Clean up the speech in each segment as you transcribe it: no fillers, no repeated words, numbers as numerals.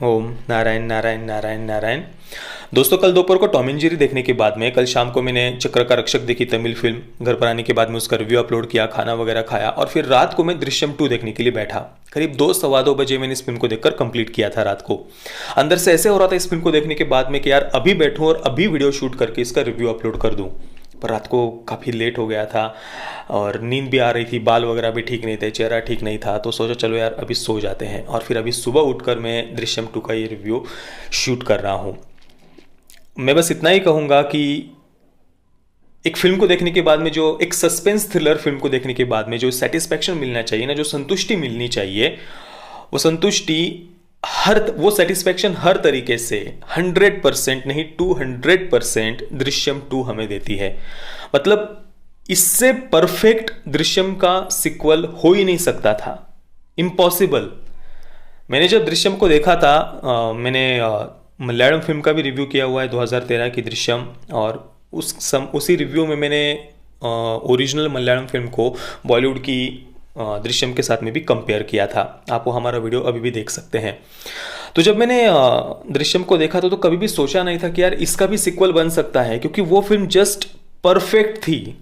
ओम नारायण नारायण नारायण नारायण। दोस्तों, कल दोपहर को टॉम एंड जेरी देखने के बाद में कल शाम को मैंने चक्र का रक्षक देखी, तमिल फिल्म। घर पर आने के बाद में उसका रिव्यू अपलोड किया, खाना वगैरह खाया और फिर रात को मैं दृश्यम 2 देखने के लिए बैठा। करीब 2 सवा 2 बजे मैंने इस फिल्म को देखकर कंप्लीट किया था रात को। अंदर से ऐसे हो रहा था इस फिल्म को देखने के बाद में कि यार अभी बैठूं और अभी वीडियो शूट करके इसका रिव्यू अपलोड कर दूं, पर रात को काफ़ी लेट हो गया था और नींद भी आ रही थी, बाल वगैरह भी ठीक नहीं थे, चेहरा ठीक नहीं था, तो सोचा चलो यार अभी सो जाते हैं। और फिर अभी सुबह उठकर मैं दृश्यम 2 का ये रिव्यू शूट कर रहा हूँ। मैं बस इतना ही कहूँगा कि एक फिल्म को देखने के बाद में जो एक सस्पेंस थ्रिलर फिल्म को देखने के बाद में जो सेटिस्फैक्शन मिलना चाहिए ना, जो संतुष्टि मिलनी चाहिए, वो संतुष्टि वो सेटिस्फैक्शन हर तरीके से 100% नहीं 200% दृश्यम 2 हमें देती है। मतलब इससे परफेक्ट दृश्यम का सिक्वल हो ही नहीं सकता था, इम्पॉसिबल। मैंने जब दृश्यम को देखा था, मैंने मलयालम फिल्म का भी रिव्यू किया हुआ है 2013 की दृश्यम, और उसी रिव्यू में मैंने ओरिजिनल मलयालम फिल्म को बॉलीवुड की दृश्यम के साथ में भी कंपेयर किया था। आप वो हमारा वीडियो अभी भी देख सकते हैं। तो जब मैंने दृश्यम को देखा तो कभी भी सोचा नहीं था कि यार इसका भी सिक्वल बन सकता है, क्योंकि वो फिल्म जस्ट परफेक्ट थी।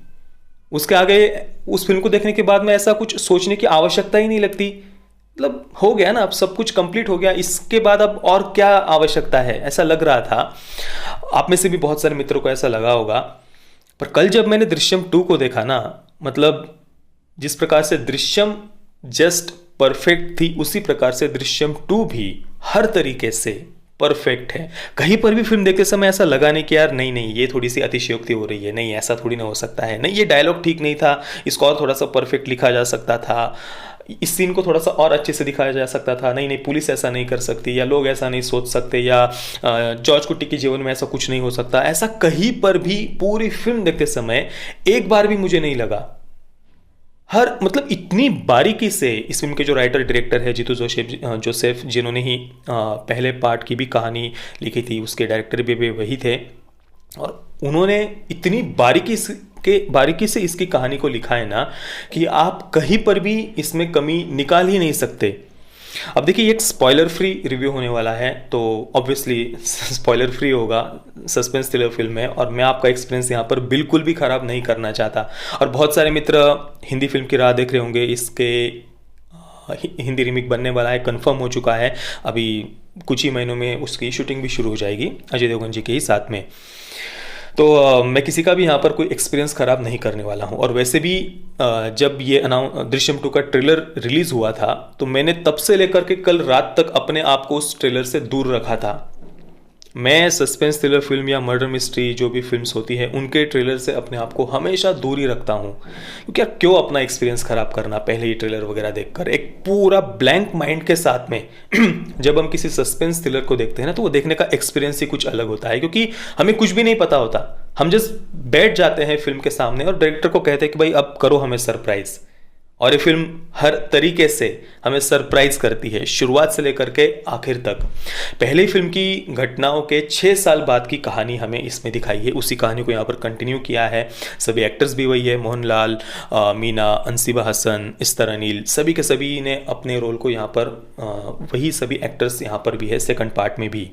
उसके आगे उस फिल्म को देखने के बाद में ऐसा कुछ सोचने की आवश्यकता ही नहीं लगती। मतलब हो गया ना, अब सब कुछ कंप्लीट हो गया, इसके बाद अब और क्या आवश्यकता है, ऐसा लग रहा था। आप में से भी बहुत सारे मित्रों को ऐसा लगा होगा। पर कल जब मैंने दृश्यम 2 को देखा ना, मतलब जिस प्रकार से दृश्यम जस्ट परफेक्ट थी, उसी प्रकार से दृश्यम 2 भी हर तरीके से परफेक्ट है। कहीं पर भी फिल्म देखते समय ऐसा लगा नहीं कि यार नहीं नहीं ये थोड़ी सी अतिशयोक्ति हो रही है, नहीं ऐसा थोड़ी ना हो सकता है, नहीं ये डायलॉग ठीक नहीं था, इसको और थोड़ा सा परफेक्ट लिखा जा सकता था, इस सीन को थोड़ा सा और अच्छे से दिखाया जा सकता था, नहीं नहीं पुलिस ऐसा नहीं कर सकती, या लोग ऐसा नहीं सोच सकते, या जॉर्ज कुट्टी के जीवन में ऐसा कुछ नहीं हो सकता। ऐसा कहीं पर भी पूरी फिल्म देखते समय एक बार भी मुझे नहीं लगा। मतलब इतनी बारीकी से इस फिल्म के जो राइटर डायरेक्टर है जीतू जोसेफ, जिन्होंने ही पहले पार्ट की भी कहानी लिखी थी, उसके डायरेक्टर भी वही थे, और उन्होंने इतनी बारीकी से इसकी कहानी को लिखा है ना कि आप कहीं पर भी इसमें कमी निकाल ही नहीं सकते। अब देखिए, एक स्पॉइलर फ्री रिव्यू होने वाला है, तो ऑब्वियसली स्पॉइलर फ्री होगा, सस्पेंस थ्रिलर फिल्म है, और मैं आपका एक्सपीरियंस यहाँ पर बिल्कुल भी ख़राब नहीं करना चाहता। और बहुत सारे मित्र हिंदी फिल्म की राह देख रहे होंगे, इसके हिंदी रीमेक बनने वाला है, कंफर्म हो चुका है। अभी कुछ ही महीनों में उसकी शूटिंग भी शुरू हो जाएगी अजय देवगन जी के ही साथ में। तो मैं किसी का भी यहाँ पर कोई एक्सपीरियंस ख़राब नहीं करने वाला हूँ। और वैसे भी जब ये दृश्यम 2 का ट्रेलर रिलीज़ हुआ था, तो मैंने तब से लेकर के कल रात तक अपने आप को उस ट्रेलर से दूर रखा था। मैं सस्पेंस थ्रिलर फिल्म या मर्डर मिस्ट्री जो भी फिल्म्स होती है, उनके ट्रेलर से अपने आप को हमेशा दूर ही रखता हूँ, क्योंकि यार क्यों अपना एक्सपीरियंस ख़राब करना पहले ही ट्रेलर वगैरह देखकर। एक पूरा ब्लैंक माइंड के साथ में जब हम किसी सस्पेंस थ्रिलर को देखते हैं ना, तो वो देखने का एक्सपीरियंस ही कुछ अलग होता है, क्योंकि हमें कुछ भी नहीं पता होता। हम जस्ट बैठ जाते हैं फिल्म के सामने और डायरेक्टर को कहते हैं कि भाई अब करो हमें सरप्राइज। और ये फिल्म हर तरीके से हमें सरप्राइज करती है, शुरुआत से लेकर के आखिर तक। पहले फिल्म की घटनाओं के 6 साल बाद की कहानी हमें इसमें दिखाई है, उसी कहानी को यहाँ पर कंटिन्यू किया है। सभी एक्टर्स भी वही है, मोहनलाल, मीना, अंशिबा हसन, इस्तर अनिल, सभी के सभी ने अपने रोल को यहाँ पर वही सभी एक्टर्स यहाँ पर भी है सेकंड पार्ट में भी।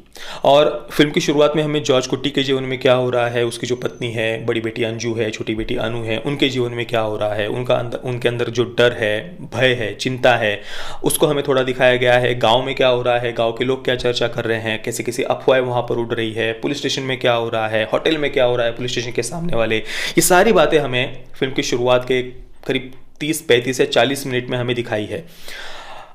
और फिल्म की शुरुआत में हमें जॉर्ज कुट्टी के जीवन में क्या हो रहा है, उसकी जो पत्नी है, बड़ी बेटी अंजू है, छोटी बेटी अनु है, उनके जीवन में क्या हो रहा है, उनके अंदर जो डर है, भय है, चिंता है, उसको हमें थोड़ा दिखाया गया है। गांव में क्या हो रहा है, गांव के लोग क्या चर्चा कर रहे हैं, कैसी कैसी अफवाहें वहां पर उड़ रही है, पुलिस स्टेशन में क्या हो रहा है, होटल में क्या हो रहा है, पुलिस स्टेशन के सामने वाले, ये सारी बातें हमें फिल्म की शुरुआत के करीब 30-35 या 40 मिनट में हमें दिखाई है।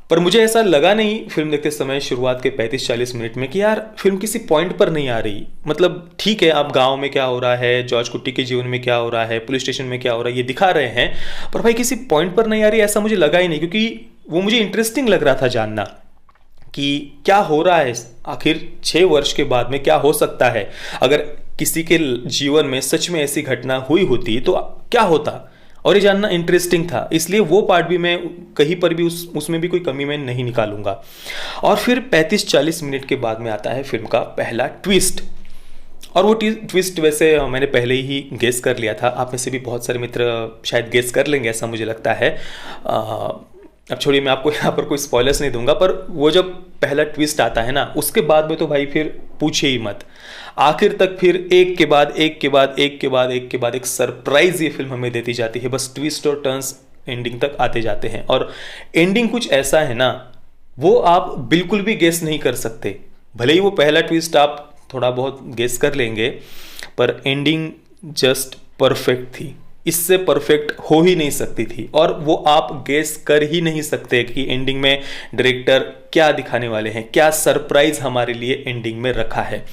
पर मुझे ऐसा लगा नहीं फिल्म देखते समय शुरुआत के 35-40 मिनट में कि यार फिल्म किसी पॉइंट पर नहीं आ रही। मतलब ठीक है, आप गांव में क्या हो रहा है, जॉर्ज कुट्टी के जीवन में क्या हो रहा है, पुलिस स्टेशन में क्या हो रहा है, ये दिखा रहे हैं, पर भाई किसी पॉइंट पर नहीं आ रही, ऐसा मुझे लगा ही नहीं। क्योंकि वो मुझे इंटरेस्टिंग लग रहा था जानना कि क्या हो रहा है आखिर 6 वर्ष के बाद में, क्या हो सकता है अगर किसी के जीवन में सच में ऐसी घटना हुई होती तो क्या होता, और ये जानना इंटरेस्टिंग था। इसलिए वो पार्ट भी मैं कहीं पर भी उसमें भी कोई कमी मैं नहीं निकालूंगा। और फिर 35-40 मिनट के बाद में आता है फिल्म का पहला ट्विस्ट। और वो ट्विस्ट वैसे मैंने पहले ही गेस कर लिया था, आप में से भी बहुत सारे मित्र शायद गेस कर लेंगे, ऐसा मुझे लगता है। अब छोड़िए, मैं आपको यहाँ पर कोई स्पॉयलर्स नहीं दूंगा, पर वो जब पहला ट्विस्ट आता है ना, उसके बाद में तो भाई फिर पूछिए ही मत। आखिर तक फिर एक के बाद एक के बाद एक के बाद एक के बाद एक सरप्राइज ये फिल्म हमें देती जाती है। बस ट्विस्ट और टर्न्स एंडिंग तक आते जाते हैं, और एंडिंग कुछ ऐसा है ना, वो आप बिल्कुल भी गेस नहीं कर सकते। भले ही वो पहला ट्विस्ट आप थोड़ा बहुत गेस कर लेंगे, पर एंडिंग जस्ट परफेक्ट थी। इससे परफेक्ट हो ही नहीं सकती थी, और वो आप गेस कर ही नहीं सकते कि एंडिंग में डायरेक्टर क्या दिखाने वाले हैं, क्या सरप्राइज हमारे लिए एंडिंग में रखा है।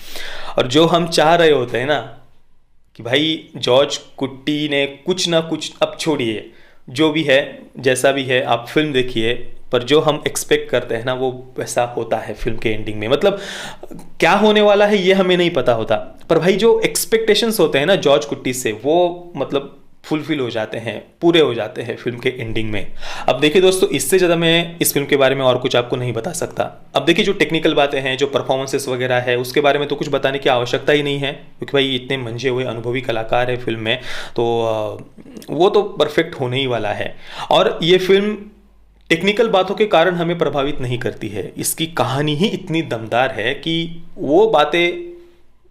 और जो हम चाह रहे होते हैं ना कि भाई जॉर्ज कुट्टी ने कुछ ना कुछ, अब छोड़िए जो भी है जैसा भी है, आप फिल्म देखिए, पर जो हम एक्सपेक्ट करते हैं ना वो वैसा होता है फिल्म के एंडिंग में। मतलब क्या होने वाला है ये हमें नहीं पता होता, पर भाई जो एक्सपेक्टेशंस होते हैं ना जॉर्ज कुट्टी से, वो मतलब फुलफिल हो जाते हैं, पूरे हो जाते हैं फिल्म के एंडिंग में। अब देखिए दोस्तों, इससे ज़्यादा मैं इस फिल्म के बारे में और कुछ आपको नहीं बता सकता। अब देखिए, जो टेक्निकल बातें हैं, जो परफॉर्मेंसेस वगैरह है, उसके बारे में तो कुछ बताने की आवश्यकता ही नहीं है, क्योंकि भाई इतने मंझे हुए अनुभवी कलाकार है फिल्म में, तो वो तो परफेक्ट होने ही वाला है। और ये फिल्म टेक्निकल बातों के कारण हमें प्रभावित नहीं करती है। इसकी कहानी ही इतनी दमदार है कि वो बातें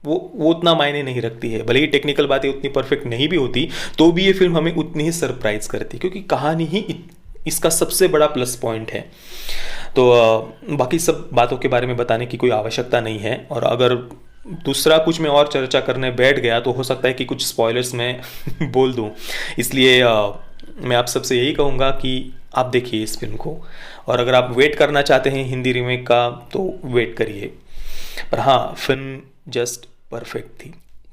वो उतना मायने नहीं रखती है। भले ही टेक्निकल बातें उतनी परफेक्ट नहीं भी होती, तो भी ये फिल्म हमें उतनी ही सरप्राइज करती है, क्योंकि कहानी ही इसका सबसे बड़ा प्लस पॉइंट है। तो बाकी सब बातों के बारे में बताने की कोई आवश्यकता नहीं है, और अगर दूसरा कुछ मैं और चर्चा करने बैठ गया तो हो सकता है कि कुछ स्पॉयलर्स मैं बोल दूं। इसलिए मैं आप सबसे यही कहूँगा कि आप देखिए इस फिल्म को, और अगर आप वेट करना चाहते हैं हिंदी रीमेक का तो वेट करिए। पर हाँ, फिल्म जस्ट परफेक्ट थी।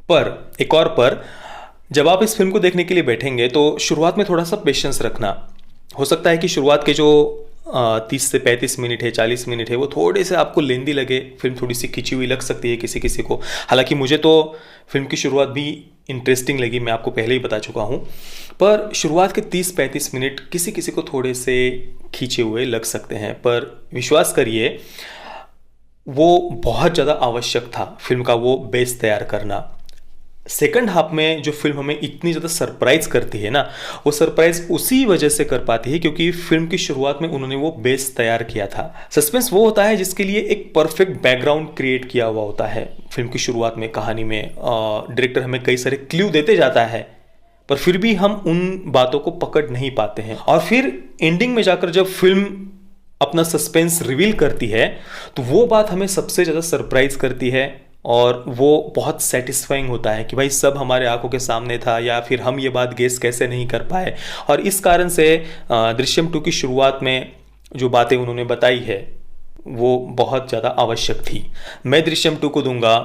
पर एक और पर, जब आप इस फिल्म को देखने के लिए बैठेंगे तो शुरुआत में थोड़ा सा पेशेंस रखना। हो सकता है कि शुरुआत के जो 30 से 35 मिनट है, 40 मिनट है, वो थोड़े से आपको लेंदी लगे, फिल्म थोड़ी सी खिंची हुई लग सकती है किसी किसी को। हालांकि मुझे तो फिल्म की शुरुआत भी इंटरेस्टिंग लगी, मैं आपको पहले ही बता चुका हूँ, पर शुरुआत के 30-35 मिनट किसी किसी को थोड़े से खींचे हुए लग सकते हैं। पर विश्वास करिए, वो बहुत ज़्यादा आवश्यक था फिल्म का वो बेस तैयार करना। सेकंड हाफ में जो फिल्म हमें इतनी ज़्यादा सरप्राइज करती है ना, वो सरप्राइज उसी वजह से कर पाती है क्योंकि फिल्म की शुरुआत में उन्होंने वो बेस तैयार किया था। सस्पेंस वो होता है जिसके लिए एक परफेक्ट बैकग्राउंड क्रिएट किया हुआ होता है। फिल्म की शुरुआत में कहानी में डायरेक्टर हमें कई सारे क्ल्यू देते जाता है, पर फिर भी हम उन बातों को पकड़ नहीं पाते हैं। और फिर एंडिंग में जाकर जब फिल्म अपना सस्पेंस रिवील करती है, तो वो बात हमें सबसे ज़्यादा सरप्राइज करती है, और वो बहुत सेटिस्फाइंग होता है कि भाई सब हमारे आंखों के सामने था, या फिर हम ये बात गेस कैसे नहीं कर पाए। और इस कारण से दृश्यम 2 की शुरुआत में जो बातें उन्होंने बताई है वो बहुत ज़्यादा आवश्यक थी। मैं दृश्यम 2 को दूंगा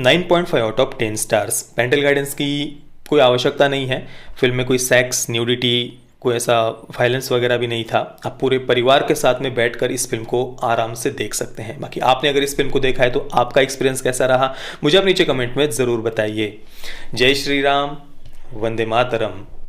9.5 out of 10 stars. Parental guidance की कोई आवश्यकता नहीं है। फिल्म में कोई सेक्स, न्यूडिटी, कोई ऐसा वायलेंस वगैरह भी नहीं था। आप पूरे परिवार के साथ में बैठकर इस फिल्म को आराम से देख सकते हैं। बाकी आपने अगर इस फिल्म को देखा है तो आपका एक्सपीरियंस कैसा रहा, मुझे आप नीचे कमेंट में ज़रूर बताइए। जय श्री राम, वंदे मातरम।